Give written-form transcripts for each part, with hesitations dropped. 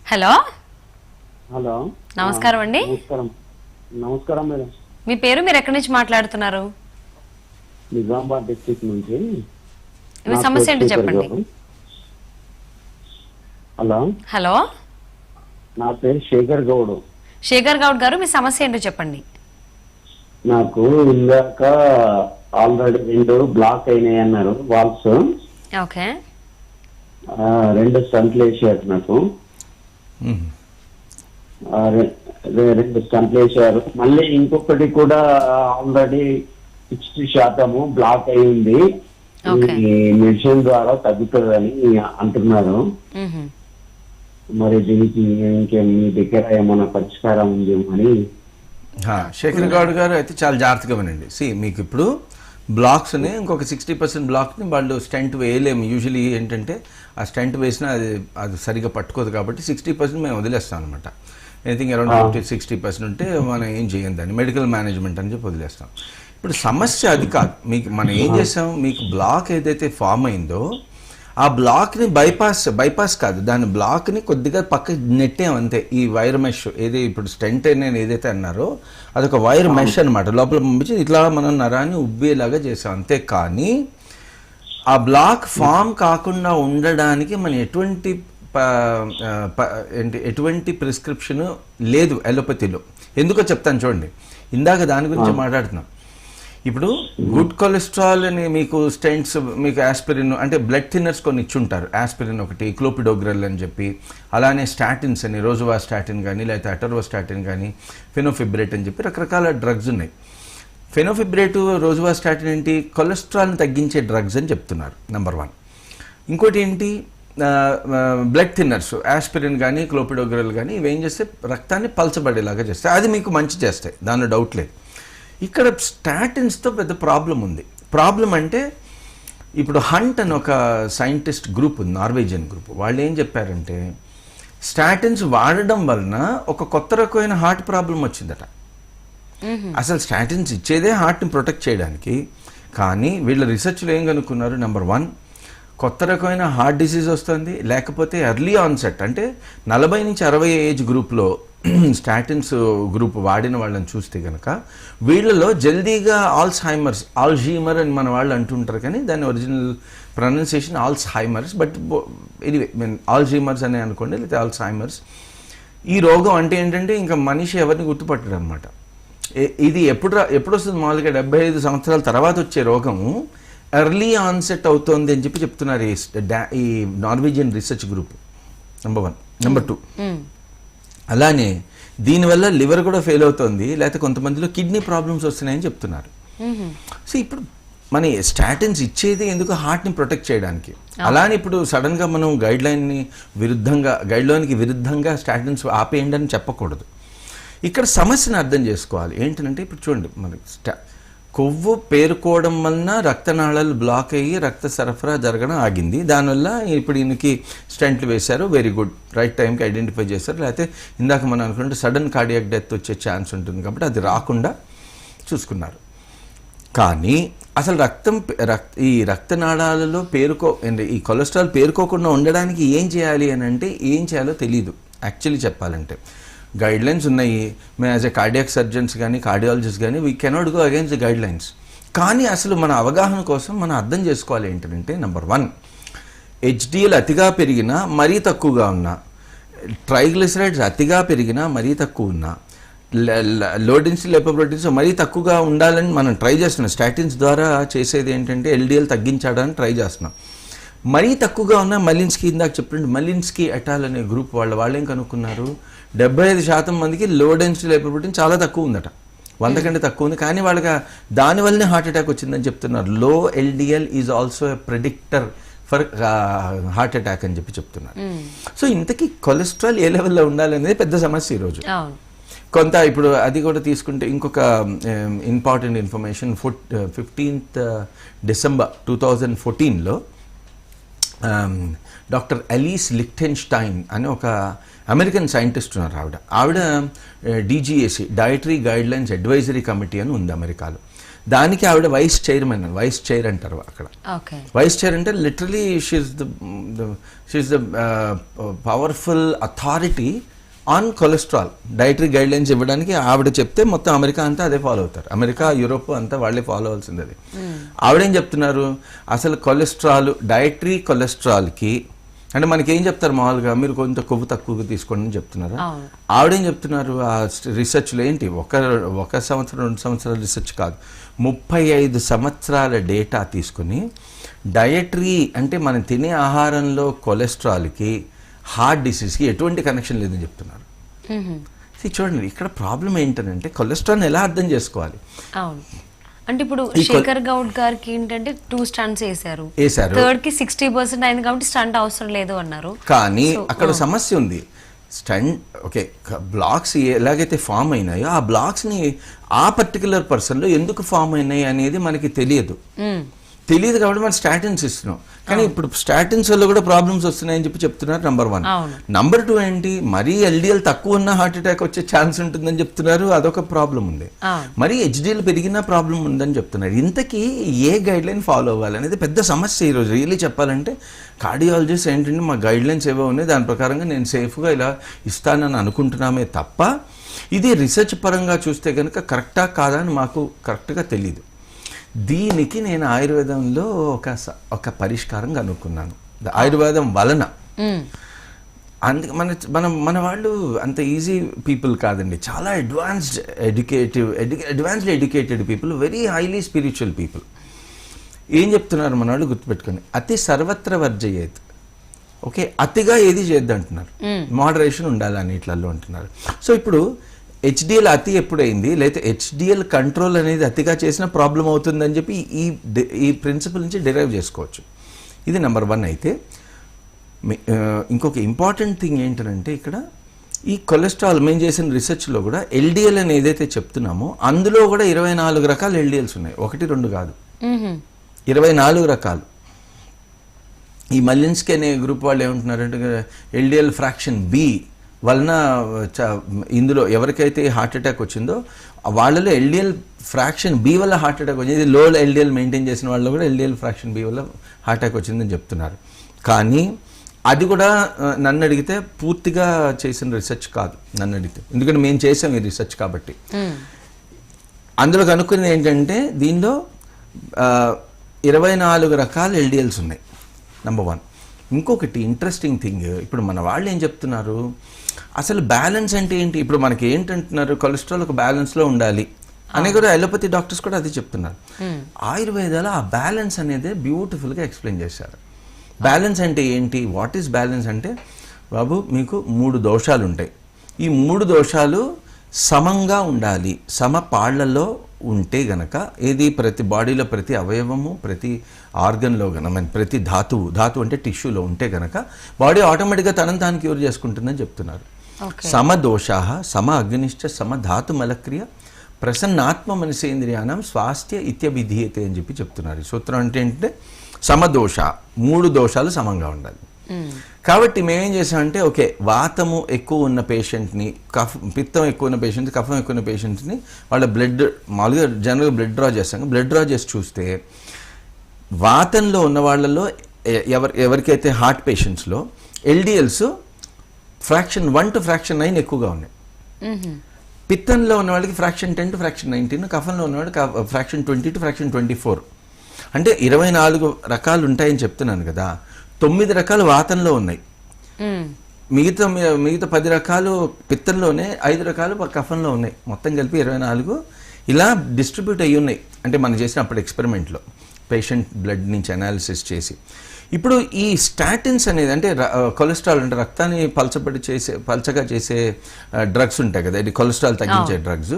Hello hello నమస్కారం అండి. నమస్కారం మేడం. మీ పేరు, మీరు ఎక్కడి నుంచి మాట్లాడుతున్నారు? నిజామాబాద్ డిస్ట్రిక్ట్ నుంచి. మీ సమస్య ఏంటో చెప్పండి. హలో హలో నా పేరు శేఖర్ గౌడ్. శేఖర్ గౌడ్ గారు, మీ సమస్య ఏంటో చెప్పండి. నాకు ఇందాక ఆల్రెడీ 2 బ్లాక్ అయినాయి అన్నారు వాల్స్. ఓకే. 2 స్టంట్లు వేసారు నాకు. 2 స్టంట్లు వేసారు. మళ్ళీ ఇంకొకటి కూడా ఆల్రెడీ 60% బ్లాక్ అయింది. మెడిసిన్ ద్వారా తగ్గుతుందని అంటున్నారు. మరి దీనికి ఇంకేం మీ దగ్గర ఏమైనా పరిష్కారం ఉందేమో అని. శేఖర్ గౌడ్ గారు అయితే చాలా జాగ్రత్తగా వినండి. మీకు ఇప్పుడు బ్లాక్స్ని ఇంకొక 60% బ్లాక్ని వాళ్ళు స్టెంట్ వేయలేము. యూజువలీ ఏంటంటే ఆ స్టెంట్ వేసినా అది సరిగా పట్టుకోదు కాబట్టి 60% మేము వదిలేస్తాం అనమాట. ఎనీథింగ్ అరౌండ్ 50-60% ఉంటే మనం ఏం చేయం, దాన్ని మెడికల్ మేనేజ్మెంట్ అని చెప్పి వదిలేస్తాం. ఇప్పుడు సమస్య అది కాదు. మనం ఏం చేసాం, మీకు బ్లాక్ ఏదైతే ఫామ్ అయిందో ఆ బ్లాక్ని బైపాస్ కాదు, దాని బ్లాక్ని కొద్దిగా పక్కకి నెట్టాం అంతే. ఈ వైర్ మెష్ ఇప్పుడు స్టెంట్ నేను ఏదైతే అన్నారో అదొక వైర్ మెష్ అనమాట. లోపల పంపించి ఇట్లా మనం నరాన్ని ఉబ్బేలాగా చేసాం అంతే. కానీ ఆ బ్లాక్ ఫామ్ కాకుండా ఉండడానికి మనం ఎటువంటి ప్రిస్క్రిప్షన్ లేదు అలోపతిలో. ఎందుకో చెప్తాను చూడండి. ఇందాక దాని గురించి మాట్లాడుతున్నాం. ఇప్పుడు గుడ్ కొలెస్ట్రాల్ అని మీకు స్టెంట్స్, మీకు ఆస్పిరిన్ అంటే బ్లడ్ థిన్నర్స్ కొన్ని ఇచ్చుంటారు. ఆస్పిరిన్ ఒకటి, క్లోపిడోగ్రల్ అని చెప్పి, అలానే స్టాటిన్స్ అని, రోజువా స్టాటిన్ కానీ లేకపోతే అటర్వోస్టాటిన్ కానీ, ఫెనోఫిబ్రేట్ అని చెప్పి రకరకాల డ్రగ్స్ ఉన్నాయి. ఫెనోఫిబ్రేట్, రోజువా స్టాటిన్ ఏంటి, కొలెస్ట్రాల్ని తగ్గించే డ్రగ్స్ అని చెప్తున్నారు, నెంబర్ 1. ఇంకోటి ఏంటి, బ్లడ్ థిన్నర్స్, ఆస్పిరిన్ కానీ క్లోపిడోగ్రల్ కానీ ఇవేం చేస్తే రక్తాన్ని పల్చబడేలాగా చేస్తాయి. అది మీకు మంచి చేస్తాయి, దానిలో డౌట్ లేదు. ఇక్కడ స్టాటిన్స్తో పెద్ద ప్రాబ్లం ఉంది. ప్రాబ్లం అంటే ఇప్పుడు హంట్ అని ఒక సైంటిస్ట్ గ్రూప్ ఉంది, నార్వేజియన్ గ్రూప్. వాళ్ళు ఏం చెప్పారంటే స్టాటిన్స్ వాడడం వలన ఒక కొత్త రకమైన హార్ట్ ప్రాబ్లం వచ్చిందట. అసలు స్టాటిన్స్ ఇచ్చేదే హార్ట్ని ప్రొటెక్ట్ చేయడానికి. కానీ వీళ్ళ రీసెర్చ్లో ఏం కనుక్కున్నారు, నెంబర్ 1 కొత్త రకమైన హార్ట్ డిసీజ్ వస్తుంది, లేకపోతే ఎర్లీ ఆన్సెట్ అంటే 40 నుంచి 60 ఏజ్ గ్రూప్లో స్టాటిన్స్ గ్రూప్ వాడిన వాళ్ళని చూస్తే కనుక వీళ్ళలో జల్దీగా ఆల్జీమర్ అని మన వాళ్ళు అంటుంటారు, కానీ దాని original pronunciation Alzheimer's. But anyway Alzheimer's అని అనుకోండి, లేకపోతే ఆల్స్హైమర్స్. ఈ రోగం అంటే ఏంటంటే ఇంకా మనిషి ఎవరిని గుర్తుపట్టడం అనమాట. ఇది ఎప్పుడు వస్తుంది, మామూలుగా 75 సంవత్సరాల తర్వాత వచ్చే రోగము ఎర్లీ ఆన్సెట్ అవుతోంది అని చెప్పి చెప్తున్నారు ఈ Norwegian research group, number 1. Number 2, అలానే దీనివల్ల లివర్ కూడా ఫెయిల్ అవుతుంది, లేకపోతే కొంతమందిలో కిడ్నీ ప్రాబ్లమ్స్ వస్తున్నాయని చెప్తున్నారు. సో ఇప్పుడు మన స్టాటిన్స్ ఇచ్చేది ఎందుకు, హార్ట్ని ప్రొటెక్ట్ చేయడానికి. అలానే ఇప్పుడు సడన్గా మనం గైడ్లైన్కి విరుద్ధంగా స్టాటిన్స్ ఆపేయండి అని చెప్పకూడదు. ఇక్కడ సమస్యను అర్థం చేసుకోవాలి. ఏంటంటే ఇప్పుడు చూడండి, మనకి కొవ్వు పేరుకోవడం వలన రక్తనాళాలు బ్లాక్ అయ్యి రక్త సరఫరా జరగడం ఆగింది. దానివల్ల ఇప్పుడు ఈయనకి స్టెంట్లు వేశారు, వెరీ గుడ్, రైట్ టైంకి ఐడెంటిఫై చేశారు. లేకపోతే ఇందాక మనం అనుకుంటే సడన్ కార్డియాక్ డెత్ వచ్చే ఛాన్స్ ఉంటుంది కాబట్టి అది రాకుండా చూసుకున్నారు. కానీ అసలు ఈ రక్తనాళాలలో ఈ కొలెస్ట్రాల్ పేరుకోకుండా ఉండడానికి ఏం చేయాలి అని అంటే ఏం చేయాలో తెలియదు యాక్చువల్లీ చెప్పాలంటే. గైడ్లైన్స్ ఉన్నాయి, మేము యాజ్ ఎ కార్డియాక్ సర్జన్స్ కానీ కార్డియాలజిస్ట్ కానీ we cannot go against the guidelines. కానీ అసలు మన అవగాహన కోసం మనం అర్థం చేసుకోవాలి ఏంటంటే, నెంబర్ 1 హెచ్డిఎల్ అతిగా పెరిగినా మరీ తక్కువగా ఉన్నా, ట్రైగ్లిసరైడ్స్ అతిగా పెరిగినా మరీ తక్కువ ఉన్నా, లో డెన్సిటీ లిపోప్రోటీన్స్ మరీ తక్కువగా ఉండాలని మనం ట్రై చేస్తున్నాం. స్టాటిన్స్ ద్వారా చేసేది ఏంటంటే ఎల్డిఎల్ తగ్గించడానికి ట్రై చేస్తున్నాం. మరీ తక్కువగా ఉన్న మలిన్స్కీ, ఇందాక చెప్పండి, మలిన్స్కీ ఎటాల్ అనే గ్రూప్ వాళ్ళు ఏం కనుక్కున్నారు, 75% మందికి లో డెన్సిటీ లిపోప్రోటీన్ చాలా తక్కువ ఉందట, 100 కంటే తక్కువ ఉంది. కానీ వాళ్ళకి దానివల్లనే హార్ట్ అటాక్ వచ్చిందని చెప్తున్నారు. లో LDL is also a predictor for heart attack అని చెప్తున్నారు. సో ఇంతకీ కొలెస్ట్రాల్ ఏ లెవెల్లో ఉండాలనేది పెద్ద సమస్య ఈరోజు. కొంత ఇప్పుడు అది కూడా తీసుకుంటే ఇంకొక ఇంపార్టెంట్ ఇన్ఫర్మేషన్, 15th December 2014లో డాక్టర్ ఎలీస్ లిక్టెన్స్టైన్ అని ఒక అమెరికన్ సైంటిస్ట్ ఉన్నారు. ఆవిడ DGAC dietary guidelines advisory committee అని ఉంది అమెరికాలో. దానికి ఆవిడ వైస్ చైర్మన్, వైస్ చైర్ అంటారు అక్కడ. వైస్ చైర్ అంటే literally she is the powerful authority on cholesterol. Dietary guidelines ఇవ్వడానికి ఆవిడ చెప్తే మొత్తం అమెరికా అంతా అదే ఫాలో అవుతారు. అమెరికా, యూరోప్ అంతా వాళ్ళే ఫాలో అవ్వాల్సింది అది. ఆవిడేం చెప్తున్నారు, అసలు కొలెస్ట్రాల్, డైటరీ కొలెస్ట్రాల్కి అంటే మనకి ఏం చెప్తారు మామూలుగా, మీరు కొంత కొవ్వు తక్కువగా తీసుకోండి అని చెప్తున్నారు. ఆవిడేం చెప్తున్నారు, ఆ రీసెర్చ్లో ఏంటి ఒక సంవత్సరం 2 సంవత్సరాల రీసెర్చ్ కాదు, 35 సంవత్సరాల డేటా తీసుకుని డయటరీ అంటే మనం తినే ఆహారంలో కొలెస్ట్రాల్కి, హార్ట్ డిసీజ్కి ఎటువంటి కనెక్షన్ లేదని చెప్తున్నారు. చూడండి ఇక్కడ ప్రాబ్లం ఏంటంటే కొలెస్ట్రాల్ని ఎలా అర్థం చేసుకోవాలి. అంటే ఇప్పుడు శేఖర్ గౌడ్ గారికి ఏంటంటే 2 స్టంట్స్ వేశారు, థర్డ్ కి 60% అయింది కాబట్టి స్టంట్ అవసరం లేదు అన్నారు. కానీ అక్కడ సమస్య ఉంది. స్టంట్ ఓకే, బ్లాక్స్ ఎలాగైతే ఫామ్ అయినాయో ఆ బ్లాక్స్ ని ఆ పర్టికులర్ పర్సన్ లో ఎందుకు ఫామ్ అయినాయి అనేది మనకి తెలియదు కాబట్టి మనం స్టాటిన్స్ ఇస్తున్నాం. కానీ ఇప్పుడు స్టాటిన్స్ వల్ల కూడా ప్రాబ్లమ్స్ వస్తున్నాయని చెప్తున్నారు. నంబర్ 1. నంబర్ 2 ఏంటి, మరీ ఎల్డిఎల్ తక్కువ ఉన్న హార్ట్ అటాక్ వచ్చే ఛాన్స్ ఉంటుందని చెప్తున్నారు. అదొక ప్రాబ్లం ఉంది. మరీ హెచ్డిఎల్ పెరిగిన ప్రాబ్లం ఉందని చెప్తున్నారు. ఇంతకీ ఏ గైడ్ లైన్ ఫాలో అవ్వాలి అనేది పెద్ద సమస్య ఈరోజు. రియల్లీ చెప్పాలంటే కార్డియాలజిస్ట్ ఏంటంటే మా గైడ్ లైన్స్ ఏవో ఉన్నాయి, దాని ప్రకారంగా నేను సేఫ్గా ఇలా ఇస్తానని అనుకుంటున్నామే తప్ప ఇది రీసెర్చ్ పరంగా చూస్తే కనుక కరెక్టా కాదా అని మాకు కరెక్ట్గా తెలియదు. దీనికి నేను ఆయుర్వేదంలో ఒక పరిష్కారం కనుక్కున్నాను. ఆయుర్వేదం వలన అందుకే మన వాళ్ళు అంత ఈజీ పీపుల్ కాదండి. చాలా advanced educated people, very highly spiritual people. ఏం చెప్తున్నారు మన వాళ్ళు గుర్తుపెట్టుకొని, అతి సర్వత్ర వర్జయేత్. ఓకే, అతిగా ఏది చేద్దంటున్నారు, మోడరేషన్ ఉండాలి అన్నిట్లలో అంటున్నారు. సో ఇప్పుడు హెచ్డిఎల్ అతి ఎప్పుడైంది, లేకపోతే హెచ్డిఎల్ కంట్రోల్ అనేది అతిగా చేసిన ప్రాబ్లం అవుతుందని చెప్పి ఈ ప్రిన్సిపల్ నుంచి డిరైవ్ చేసుకోవచ్చు. ఇది నెంబర్ 1. అయితే ఇంకొక ఇంపార్టెంట్ థింగ్ ఏంటంటే ఇక్కడ ఈ కొలెస్ట్రాల్ మేము చేసిన రీసెర్చ్లో కూడా ఎల్డిఎల్ అని ఏదైతే చెప్తున్నామో అందులో కూడా 24 రకాల ఎల్డిఎల్స్ ఉన్నాయి. 1, 2 కాదు, 24 రకాలు. ఈ మలిన్స్కి అనే గ్రూప్ వాళ్ళు ఏమంటున్నారంటే ఎల్డిఎల్ ఫ్రాక్షన్ బి వలన ఇందులో ఎవరికైతే హార్ట్ అటాక్ వచ్చిందో వాళ్ళలో ఎల్డిఎల్ ఫ్రాక్షన్ బి వల్ల హార్ట్ అటాక్ వచ్చింది. లో ఎల్డిఎల్ మెయింటైన్ చేసిన వాళ్ళు కూడా ఎల్డిఎల్ ఫ్రాక్షన్ బి వల్ల హార్ట్ అటాక్ వచ్చిందని చెప్తున్నారు. కానీ అది కూడా నన్ను అడిగితే పూర్తిగా చేసిన రీసెర్చ్ కాదు నన్ను అడిగితే, ఎందుకంటే మేము చేసాం ఈ రీసెర్చ్ కాబట్టి. అందులో కనుక్కునేది ఏంటంటే దీనిలో 24 రకాల ఎల్డిఎల్స్ ఉన్నాయి, నంబర్ 1. ఇంకొకటి ఇంట్రెస్టింగ్ థింగ్, ఇప్పుడు మన వాళ్ళు ఏం చెప్తున్నారు, అసలు బ్యాలెన్స్ అంటే ఏంటి, ఇప్పుడు మనకి ఏంటంటున్నారు, కొలెస్ట్రాల్ ఒక బ్యాలెన్స్లో ఉండాలి అని కూడా అలోపతి డాక్టర్స్ కూడా అది చెప్తున్నారు. ఆయుర్వేదాలో ఆ బ్యాలెన్స్ అనేది బ్యూటిఫుల్గా ఎక్స్ప్లెయిన్ చేశారు. బ్యాలెన్స్ అంటే ఏంటి, వాట్ ఈస్ బ్యాలెన్స్ అంటే, బాబు మీకు 3 దోషాలు ఉంటాయి. ఈ 3 దోషాలు సమంగా ఉండాలి, సమపాళ్లలో ఉంటే గనక ఏది ప్రతి బాడీలో ప్రతి అవయవము ప్రతి ఆర్గన్లో గనక ప్రతి ధాతువు అంటే టిష్యూలో ఉంటే గనక బాడీ ఆటోమేటిక్గా తనని తాను క్యూర్ చేసుకుంటుందని చెప్తున్నారు. సమదోషా సమ అగ్నిశ్చ సమ ధాతు మలక్రియ ప్రసన్నాత్మ మనసేంద్రియానం స్వాస్థ్య ఇత్యభిధీయతే అని చెప్పి చెప్తున్నారు. ఈ సూత్రం అంటే ఏంటంటే సమదోష, 3 దోషాలు సమంగా ఉండాలి. కాబట్టి మేమేం చేసామంటే ఓకే, వాతము ఎక్కువ ఉన్న పేషెంట్ని, పిత్తం ఎక్కువ ఉన్న పేషెంట్, కఫం ఎక్కువ ఉన్న పేషెంట్ని వాళ్ళ బ్లడ్ మామూలుగా జనరల్గా బ్లడ్ డ్రా చేస్తాం. బ్లడ్ డ్రా చేసి చూస్తే వాతంలో ఉన్న వాళ్ళలో ఎవరికైతే హార్ట్ పేషెంట్స్లో ఎల్డిఎల్స్ ఫ్రాక్షన్ 1 to ఫ్రాక్షన్ 9 ఎక్కువగా ఉన్నాయి. పిత్తంలో ఉన్న వాళ్ళకి ఫ్రాక్షన్ 10 to ఫ్రాక్షన్ 19, కఫంలో ఉన్నవాడికి ఫ్రాక్షన్ 20 to ఫ్రాక్షన్ 24. అంటే 24 రకాలు ఉంటాయని చెప్తున్నాను కదా, 9 రకాలు వాతంలో ఉన్నాయి, మిగతా 10 రకాలు పిత్తంలోనే, 5 రకాలు కఫంలో ఉన్నాయి. మొత్తం కలిపి 24 ఇలా డిస్ట్రిబ్యూట్ అయ్యి ఉన్నాయి. అంటే మనం చేసిన అప్పుడు ఎక్స్పెరిమెంట్లో పేషెంట్ బ్లడ్ నుంచి అనాలిసిస్ చేసి. ఇప్పుడు ఈ స్టాటిన్స్ అనేది అంటే కొలెస్ట్రాల్ అంటే రక్తాన్ని పల్చగా చేసే డ్రగ్స్ ఉంటాయి కదా, ఇది కొలెస్ట్రాల్ తగ్గించే డ్రగ్స్,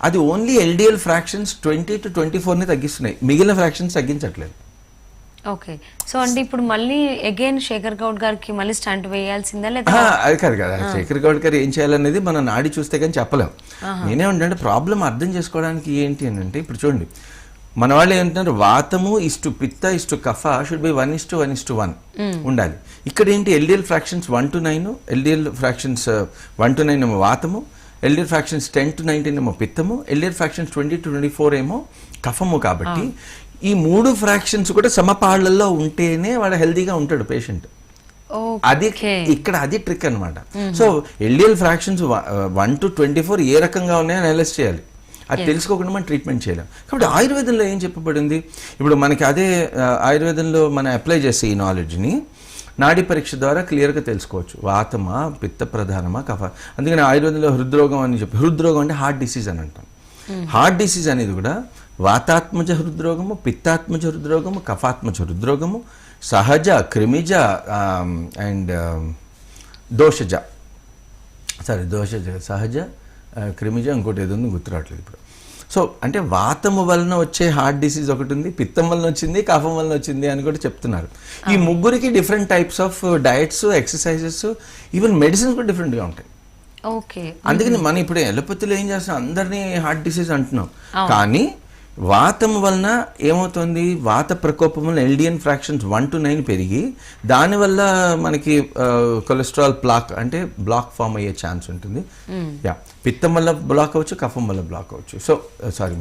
అది ఓన్లీ ఎల్డిఎల్ ఫ్రాక్షన్స్ 20 to 24 తగ్గిస్తున్నాయి, మిగిలిన ఫ్రాక్షన్స్ తగ్గించట్లేదు. ఓకే, సో అంటే ఇప్పుడు మళ్ళీ అగైన్ శేఖర్ గౌడ్ గారికి మళ్ళీ స్టంట్ వేయాల్సిందా లేదా? అది కాదు కదా, శేఖర్ గౌడ్ గారు ఏం చేయాలనేది మనం నాడి చూస్తే కానీ చెప్పలేం. నేనేమంటే ప్రాబ్లం అర్థం చేసుకోవడానికి ఏంటి అని అంటే, ఇప్పుడు చూడండి మన వాళ్ళు ఏంటంటే వాతము ఇస్టు పిత్త ఇస్టు కఫ షుడ్ బి 1:1:1 ఉండాలి. ఇక్కడ ఏంటి LDL fractions 1 to 9, LDL fractions 1 to 9 ఏమో వాతము, ఎల్డిఎల్ ఫ్రాక్షన్స్ 10 to 19 ఏమో పిత్తము, ఎల్డిఎల్ ఫ్రాక్షన్స్ 20 to 24 ఏమో కఫము. కాబట్టి ఈ 3 ఫ్రాక్షన్స్ కూడా సమపాళ్లలో ఉంటేనే వాడు హెల్దీగా ఉంటాడు పేషెంట్. అది ఇక్కడ అది ట్రిక్ అనమాట. సో ఎల్డిఎల్ ఫ్రాక్షన్స్ 1 to 24 ఏ రకంగా ఉన్నాయని అనలైజ్ చేయాలి. అది తెలుసుకోకుండా మనం ట్రీట్మెంట్ చేయలేం. కాబట్టి ఆయుర్వేదంలో ఏం చెప్పబడింది, ఇప్పుడు మనకి అదే ఆయుర్వేదంలో మనం అప్లై చేసే ఈ నాలెడ్జ్ని నాడీ పరీక్ష ద్వారా క్లియర్గా తెలుసుకోవచ్చు. వాతమా, పిత్త ప్రధానమా, కఫ. అందుకని ఆయుర్వేదంలో హృద్రోగం అని చెప్పి, హృద్రోగం అంటే హార్ట్ డిసీజ్ అని అంటాం. హార్ట్ డిసీజ్ అనేది కూడా వాతాత్మజ హృద్రోగము, పిత్తాత్మజ హృద్రోగము, కఫాత్మజ హృద్రోగము, సహజ, క్రిమిజ అండ్ దోషజ, సహజ, క్రిమిజ, ఇంకోటి ఏదో ఉంది గుర్తురావట్లేదు ఇప్పుడు. సో అంటే వాతము వలన వచ్చే హార్ట్ డిసీజ్ ఒకటి ఉంది, పిత్తం వలన వచ్చింది, కఫం వలన వచ్చింది అని కూడా చెప్తున్నారు. ఈ ముగ్గురికి different types of diets, exercises, even medicines కూడా డిఫరెంట్గా ఉంటాయి. అందుకని మనం ఇప్పుడు ఎలోపతిలో ఏం చేస్తాం, అందరినీ హార్ట్ డిసీజ్ అంటున్నాం. కానీ వాతం వలన ఏమవుతుంది, వాత ప్రకోపం వలన ఎల్డిఎన్ ఫ్రాక్షన్స్ 1 to 9 పెరిగి దానివల్ల మనకి కొలెస్ట్రాల్ ప్లాక్ అంటే బ్లాక్ ఫామ్ అయ్యే ఛాన్స్ ఉంటుంది. పిత్తం వల్ల బ్లాక్ అవ్వచ్చు, కఫం వల్ల బ్లాక్ అవ్వచ్చు. So sorry